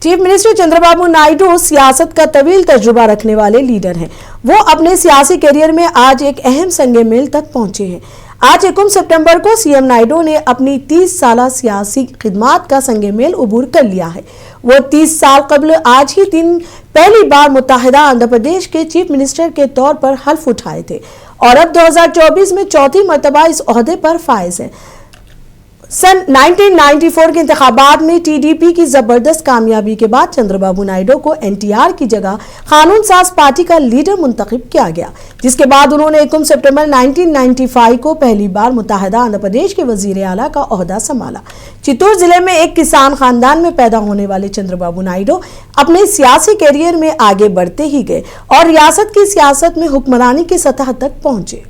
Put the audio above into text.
Chief minister Chandrababu Naidu सियासत का तवील तजुर्बा रखने वाले लीडर हैं। वो अपने सियासी करियर में आज एक अहम संग मील तक पहुंचे हैं। आज 21 सितंबर को सीएम नायडू ने अपनी 30 साल सियासी खिदमात का संग मील उबूर कर लिया है। वो 30 साल कबल आज ही दिन पहली बार मुत्तहिदा आंध्र प्रदेश के चीफ मिनिस्टर के तौर पर हल्फ उठाए थे और अब 2024 में चौथी मर्तबा इस ओहदे पर फाइज हैं। सन 1994 के इंतखाबात में टीडीपी की जबरदस्त कामयाबी के बाद चंद्रबाबू नायडू को एनटीआर की जगह कानून साज पार्टी का लीडर मुंतखब किया गया, जिसके बाद उन्होंने 21 सितंबर 1995 को पहली बार मुत्तहिदा आंध्र प्रदेश के वजीर आला का ओहदा संभाला। चित्तूर जिले में एक किसान खानदान में पैदा होने वाले चंद्रबाबू नायडू अपने सियासी करियर में आगे बढ़ते ही गए और रियासत की सियासत में हुक्मरानी की सतह तक पहुंचे।